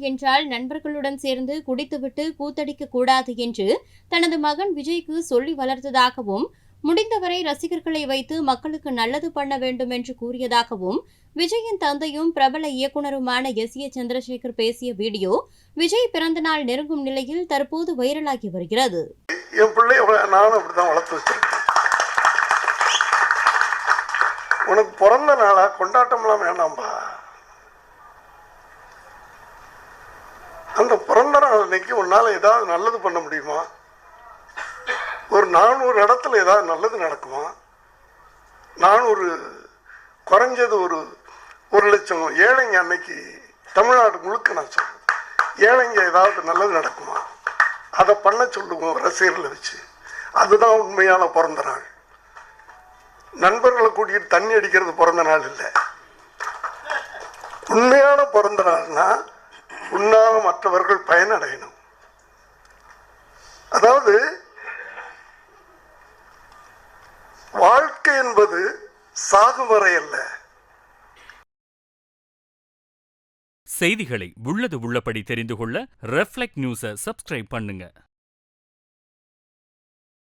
என்றால் நண்பர்களுடன் சேர்ந்து குடித்துவிட்டு கூத்தடிக்க கூடாது என்று தனது மகன் விஜய்க்கு சொல்லி வளர்த்ததாகவும், முடிந்தவரை ரசிகர்களை வைத்து மக்களுக்கு நல்லது பண்ண வேண்டும் என்று கூறியதாகவும் விஜயின் தந்தையும் பிரபல இயக்குநருமான எஸ். சந்திரசேகர் பேசிய வீடியோ விஜய் பிறந்தநாள் நெருங்கும் நிலையில் தற்போது வைரலாகி வருகிறது. என் பிள்ளைய நானும் அப்படிதான் வளர்த்து வச்சிருக்கேன். உனக்கு பிறந்த நாளா கொண்டாட்டம்லாம் வேண்டாம்பா. அந்த பிறந்த நாள் அன்னைக்கு உன்னால ஏதாவது நல்லது பண்ண முடியுமா? ஒரு 400 இடத்துல ஏதாவது நல்லது நடக்குமா? 400 குறைஞ்சது ஒரு 1,00,000 ஏழைங்க அன்னைக்கு தமிழ்நாடு முழுக்க நான் சொல்றேன், ஏழைங்க ஏதாவது நல்லது நடக்குமா? அதை பண்ண சொல்லுவோம் ரசிகர்களை வச்சு. அதுதான் உண்மையான பிறந்த நாள். நண்பர்களை கூட்டிட்டு தண்ணி அடிக்கிறது பிறந்த நாள் இல்லை. உண்மையான பிறந்த நாள்னா உன்னால மற்றவர்கள் பயனடையணும். அதாவது வாழ்க்கை என்பது சாகுவரை அல்ல. செய்திகளை உள்ளது உள்ளபடி தெரிந்து கொள்ள ரெஃப்ளெக்ட் நியூஸை சப்ஸ்கிரைப் பண்ணுங்க.